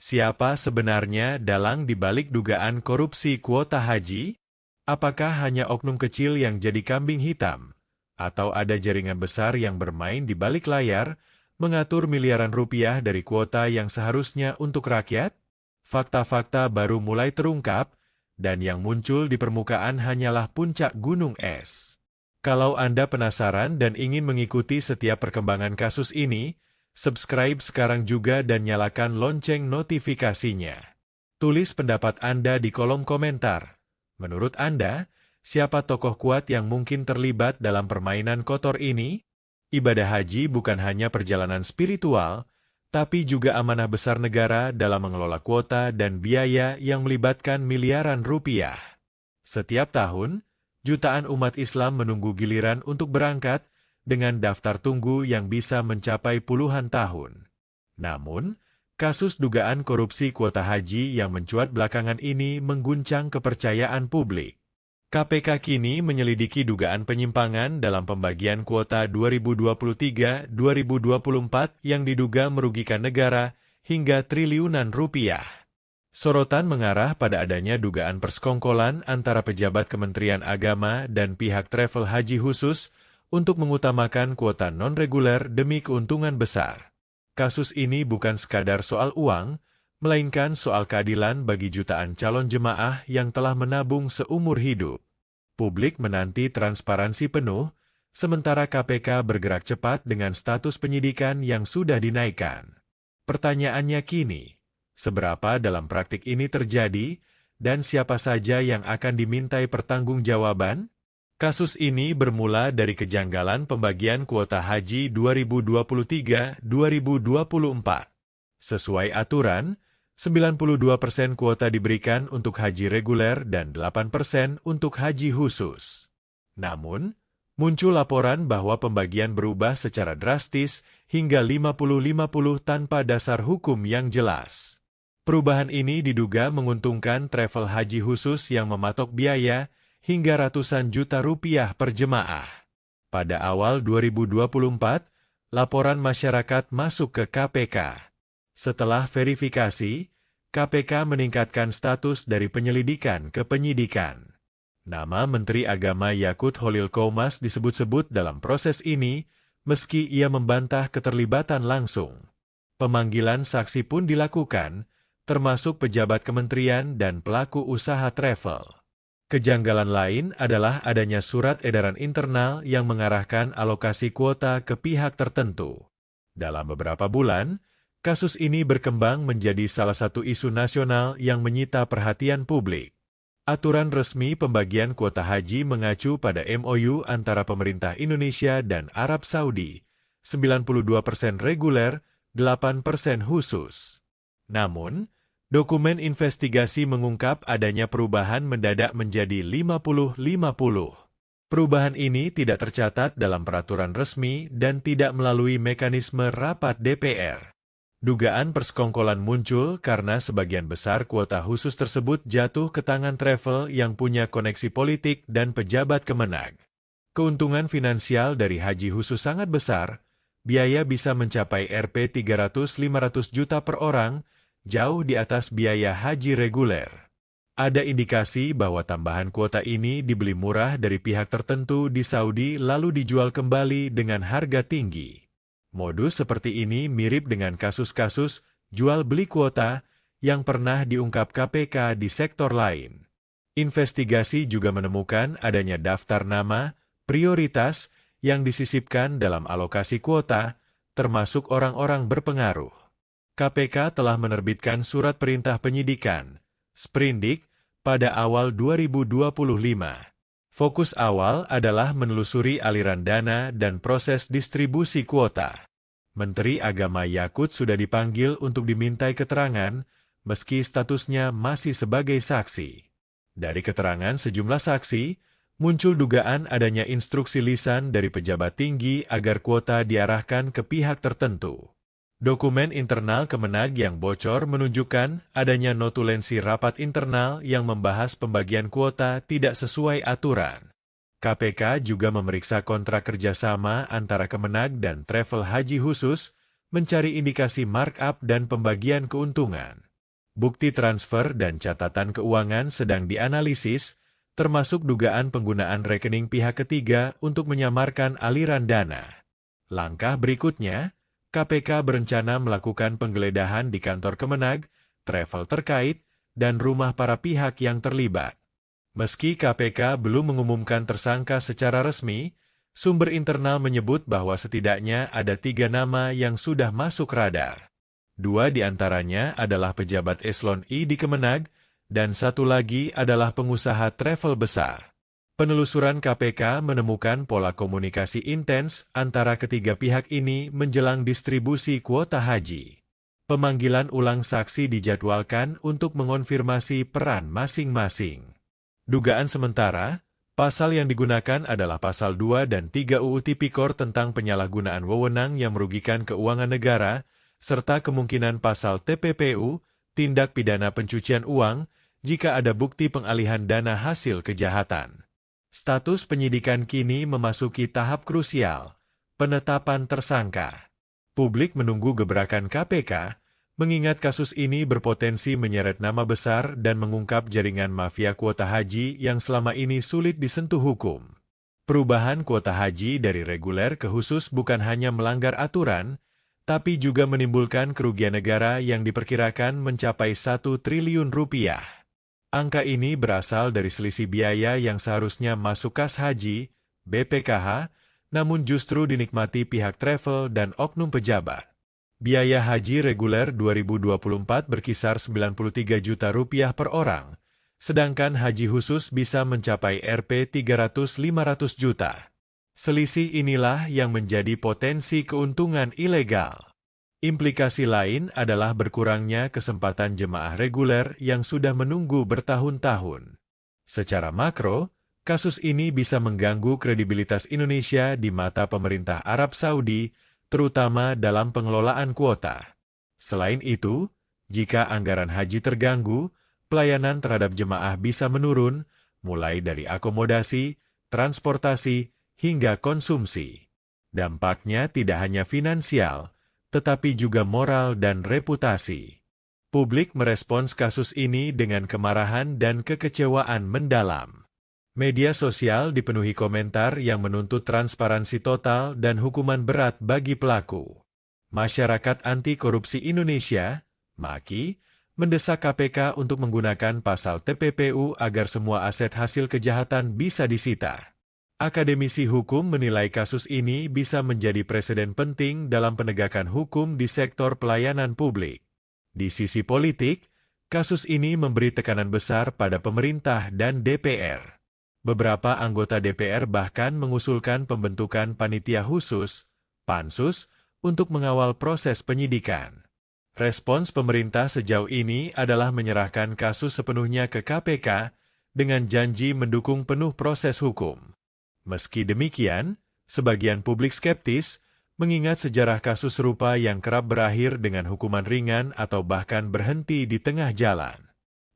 Siapa sebenarnya dalang dibalik dugaan korupsi kuota haji? Apakah hanya oknum kecil yang jadi kambing hitam? Atau ada jaringan besar yang bermain di balik layar, mengatur miliaran rupiah dari kuota yang seharusnya untuk rakyat? Fakta-fakta baru mulai terungkap, dan yang muncul di permukaan hanyalah puncak gunung es. Kalau Anda penasaran dan ingin mengikuti setiap perkembangan kasus ini, subscribe sekarang juga dan nyalakan lonceng notifikasinya. Tulis pendapat Anda di kolom komentar. Menurut Anda, siapa tokoh kuat yang mungkin terlibat dalam permainan kotor ini? Ibadah haji bukan hanya perjalanan spiritual, tapi juga amanah besar negara dalam mengelola kuota dan biaya yang melibatkan miliaran rupiah. Setiap tahun, jutaan umat Islam menunggu giliran untuk berangkat, dengan daftar tunggu yang bisa mencapai puluhan tahun. Namun, kasus dugaan korupsi kuota haji yang mencuat belakangan ini mengguncang kepercayaan publik. KPK kini menyelidiki dugaan penyimpangan dalam pembagian kuota 2023-2024 yang diduga merugikan negara hingga triliunan rupiah. Sorotan mengarah pada adanya dugaan persekongkolan antara pejabat Kementerian Agama dan pihak travel haji khusus untuk mengutamakan kuota non-reguler demi keuntungan besar. Kasus ini bukan sekadar soal uang, melainkan soal keadilan bagi jutaan calon jemaah yang telah menabung seumur hidup. Publik menanti transparansi penuh, sementara KPK bergerak cepat dengan status penyidikan yang sudah dinaikkan. Pertanyaannya kini, seberapa dalam praktik ini terjadi, dan siapa saja yang akan dimintai pertanggungjawaban? Kasus ini bermula dari kejanggalan pembagian kuota haji 2023-2024. Sesuai aturan, 92% kuota diberikan untuk haji reguler dan 8% untuk haji khusus. Namun, muncul laporan bahwa pembagian berubah secara drastis hingga 50-50 tanpa dasar hukum yang jelas. Perubahan ini diduga menguntungkan travel haji khusus yang mematok biaya hingga ratusan juta rupiah per jemaah. Pada awal 2024, laporan masyarakat masuk ke KPK. Setelah verifikasi, KPK meningkatkan status dari penyelidikan ke penyidikan. Nama Menteri Agama Yakut Khalil Qomas disebut-sebut dalam proses ini, meski ia membantah keterlibatan langsung. Pemanggilan saksi pun dilakukan, termasuk pejabat kementerian dan pelaku usaha travel. Kejanggalan lain adalah adanya surat edaran internal yang mengarahkan alokasi kuota ke pihak tertentu. Dalam beberapa bulan, kasus ini berkembang menjadi salah satu isu nasional yang menyita perhatian publik. Aturan resmi pembagian kuota haji mengacu pada MOU antara pemerintah Indonesia dan Arab Saudi, 92% reguler, 8% khusus. Namun, dokumen investigasi mengungkap adanya perubahan mendadak menjadi 50-50. Perubahan ini tidak tercatat dalam peraturan resmi dan tidak melalui mekanisme rapat DPR. Dugaan persekongkolan muncul karena sebagian besar kuota khusus tersebut jatuh ke tangan travel yang punya koneksi politik dan pejabat Kemenag. Keuntungan finansial dari haji khusus sangat besar, biaya bisa mencapai Rp 300-500 juta per orang, jauh di atas biaya haji reguler. Ada indikasi bahwa tambahan kuota ini dibeli murah dari pihak tertentu di Saudi lalu dijual kembali dengan harga tinggi. Modus seperti ini mirip dengan kasus-kasus jual beli kuota yang pernah diungkap KPK di sektor lain. Investigasi juga menemukan adanya daftar nama, prioritas yang disisipkan dalam alokasi kuota, termasuk orang-orang berpengaruh. KPK telah menerbitkan surat perintah penyidikan, Sprindik, pada awal 2025. Fokus awal adalah menelusuri aliran dana dan proses distribusi kuota. Menteri Agama Yakut sudah dipanggil untuk dimintai keterangan, meski statusnya masih sebagai saksi. Dari keterangan sejumlah saksi, muncul dugaan adanya instruksi lisan dari pejabat tinggi agar kuota diarahkan ke pihak tertentu. Dokumen internal Kemenag yang bocor menunjukkan adanya notulensi rapat internal yang membahas pembagian kuota tidak sesuai aturan. KPK juga memeriksa kontrak kerjasama antara Kemenag dan travel haji khusus, mencari indikasi markup dan pembagian keuntungan. Bukti transfer dan catatan keuangan sedang dianalisis, termasuk dugaan penggunaan rekening pihak ketiga untuk menyamarkan aliran dana. Langkah berikutnya, KPK berencana melakukan penggeledahan di kantor Kemenag, travel terkait, dan rumah para pihak yang terlibat. Meski KPK belum mengumumkan tersangka secara resmi, sumber internal menyebut bahwa setidaknya ada 3 nama yang sudah masuk radar. 2 di antaranya adalah pejabat eselon I di Kemenag, dan 1 lagi adalah pengusaha travel besar. Penelusuran KPK menemukan pola komunikasi intens antara ketiga pihak ini menjelang distribusi kuota haji. Pemanggilan ulang saksi dijadwalkan untuk mengonfirmasi peran masing-masing. Dugaan sementara, pasal yang digunakan adalah pasal 2 dan 3 UU Tipikor tentang penyalahgunaan wewenang yang merugikan keuangan negara, serta kemungkinan pasal TPPU, tindak pidana pencucian uang, jika ada bukti pengalihan dana hasil kejahatan. Status penyidikan kini memasuki tahap krusial, penetapan tersangka. Publik menunggu gebrakan KPK, mengingat kasus ini berpotensi menyeret nama besar dan mengungkap jaringan mafia kuota haji yang selama ini sulit disentuh hukum. Perubahan kuota haji dari reguler ke khusus bukan hanya melanggar aturan, tapi juga menimbulkan kerugian negara yang diperkirakan mencapai 1 triliun rupiah. Angka ini berasal dari selisih biaya yang seharusnya masuk kas haji, BPKH, namun justru dinikmati pihak travel dan oknum pejabat. Biaya haji reguler 2024 berkisar 93 juta rupiah per orang, sedangkan haji khusus bisa mencapai Rp 300-500 juta. Selisih inilah yang menjadi potensi keuntungan ilegal. Implikasi lain adalah berkurangnya kesempatan jemaah reguler yang sudah menunggu bertahun-tahun. Secara makro, kasus ini bisa mengganggu kredibilitas Indonesia di mata pemerintah Arab Saudi, terutama dalam pengelolaan kuota. Selain itu, jika anggaran haji terganggu, pelayanan terhadap jemaah bisa menurun, mulai dari akomodasi, transportasi, hingga konsumsi. Dampaknya tidak hanya finansial, tetapi juga moral dan reputasi. Publik merespons kasus ini dengan kemarahan dan kekecewaan mendalam. Media sosial dipenuhi komentar yang menuntut transparansi total dan hukuman berat bagi pelaku. Masyarakat Anti Korupsi Indonesia, MAKI, mendesak KPK untuk menggunakan pasal TPPU agar semua aset hasil kejahatan bisa disita. Akademisi hukum menilai kasus ini bisa menjadi preseden penting dalam penegakan hukum di sektor pelayanan publik. Di sisi politik, kasus ini memberi tekanan besar pada pemerintah dan DPR. Beberapa anggota DPR bahkan mengusulkan pembentukan panitia khusus, Pansus, untuk mengawal proses penyidikan. Respons pemerintah sejauh ini adalah menyerahkan kasus sepenuhnya ke KPK dengan janji mendukung penuh proses hukum. Meski demikian, sebagian publik skeptis, mengingat sejarah kasus serupa yang kerap berakhir dengan hukuman ringan atau bahkan berhenti di tengah jalan.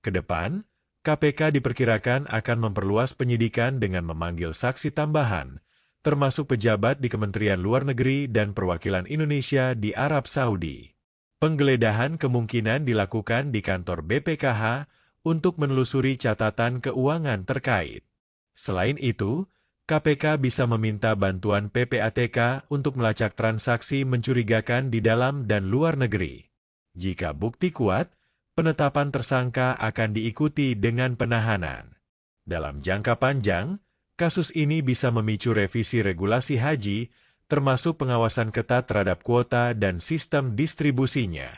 Kedepan, KPK diperkirakan akan memperluas penyidikan dengan memanggil saksi tambahan, termasuk pejabat di Kementerian Luar Negeri dan Perwakilan Indonesia di Arab Saudi. Penggeledahan kemungkinan dilakukan di kantor BPKH untuk menelusuri catatan keuangan terkait. Selain itu, KPK bisa meminta bantuan PPATK untuk melacak transaksi mencurigakan di dalam dan luar negeri. Jika bukti kuat, penetapan tersangka akan diikuti dengan penahanan. Dalam jangka panjang, kasus ini bisa memicu revisi regulasi haji, termasuk pengawasan ketat terhadap kuota dan sistem distribusinya.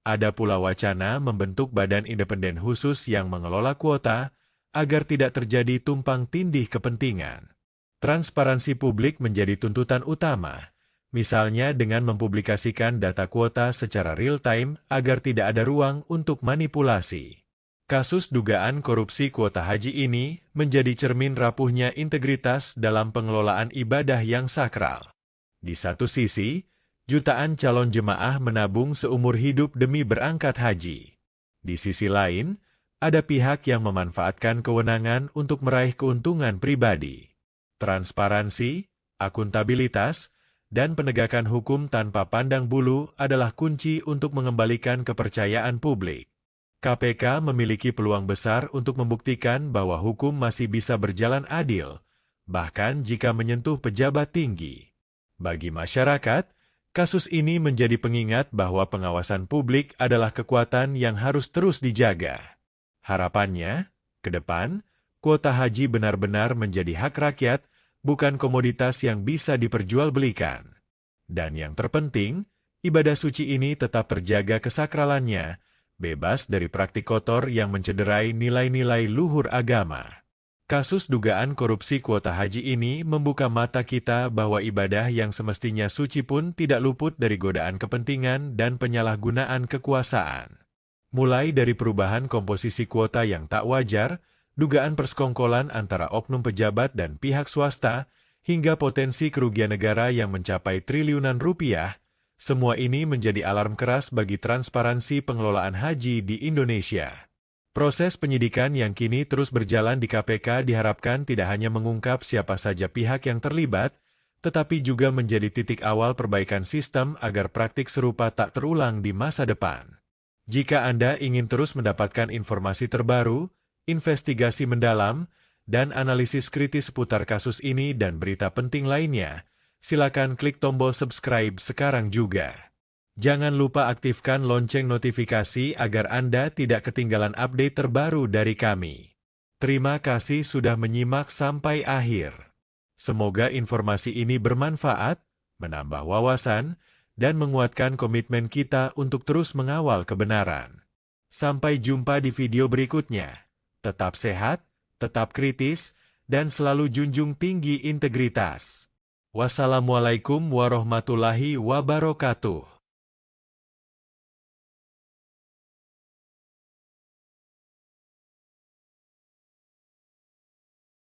Ada pula wacana membentuk badan independen khusus yang mengelola kuota, agar tidak terjadi tumpang tindih kepentingan. Transparansi publik menjadi tuntutan utama, misalnya dengan mempublikasikan data kuota secara real-time agar tidak ada ruang untuk manipulasi. Kasus dugaan korupsi kuota haji ini menjadi cermin rapuhnya integritas dalam pengelolaan ibadah yang sakral. Di satu sisi, jutaan calon jemaah menabung seumur hidup demi berangkat haji. Di sisi lain, ada pihak yang memanfaatkan kewenangan untuk meraih keuntungan pribadi. Transparansi, akuntabilitas, dan penegakan hukum tanpa pandang bulu adalah kunci untuk mengembalikan kepercayaan publik. KPK memiliki peluang besar untuk membuktikan bahwa hukum masih bisa berjalan adil, bahkan jika menyentuh pejabat tinggi. Bagi masyarakat, kasus ini menjadi pengingat bahwa pengawasan publik adalah kekuatan yang harus terus dijaga. Harapannya, ke depan, kuota haji benar-benar menjadi hak rakyat, bukan komoditas yang bisa diperjualbelikan. Dan yang terpenting, ibadah suci ini tetap terjaga kesakralannya, bebas dari praktik kotor yang mencederai nilai-nilai luhur agama. Kasus dugaan korupsi kuota haji ini membuka mata kita bahwa ibadah yang semestinya suci pun tidak luput dari godaan kepentingan dan penyalahgunaan kekuasaan. Mulai dari perubahan komposisi kuota yang tak wajar, dugaan persekongkolan antara oknum pejabat dan pihak swasta, hingga potensi kerugian negara yang mencapai triliunan rupiah, semua ini menjadi alarm keras bagi transparansi pengelolaan haji di Indonesia. Proses penyidikan yang kini terus berjalan di KPK diharapkan tidak hanya mengungkap siapa saja pihak yang terlibat, tetapi juga menjadi titik awal perbaikan sistem agar praktik serupa tak terulang di masa depan. Jika Anda ingin terus mendapatkan informasi terbaru, investigasi mendalam, dan analisis kritis seputar kasus ini dan berita penting lainnya, silakan klik tombol subscribe sekarang juga. Jangan lupa aktifkan lonceng notifikasi agar Anda tidak ketinggalan update terbaru dari kami. Terima kasih sudah menyimak sampai akhir. Semoga informasi ini bermanfaat, menambah wawasan, dan menguatkan komitmen kita untuk terus mengawal kebenaran. Sampai jumpa di video berikutnya. Tetap sehat, tetap kritis, dan selalu junjung tinggi integritas. Wassalamualaikum warahmatullahi wabarakatuh.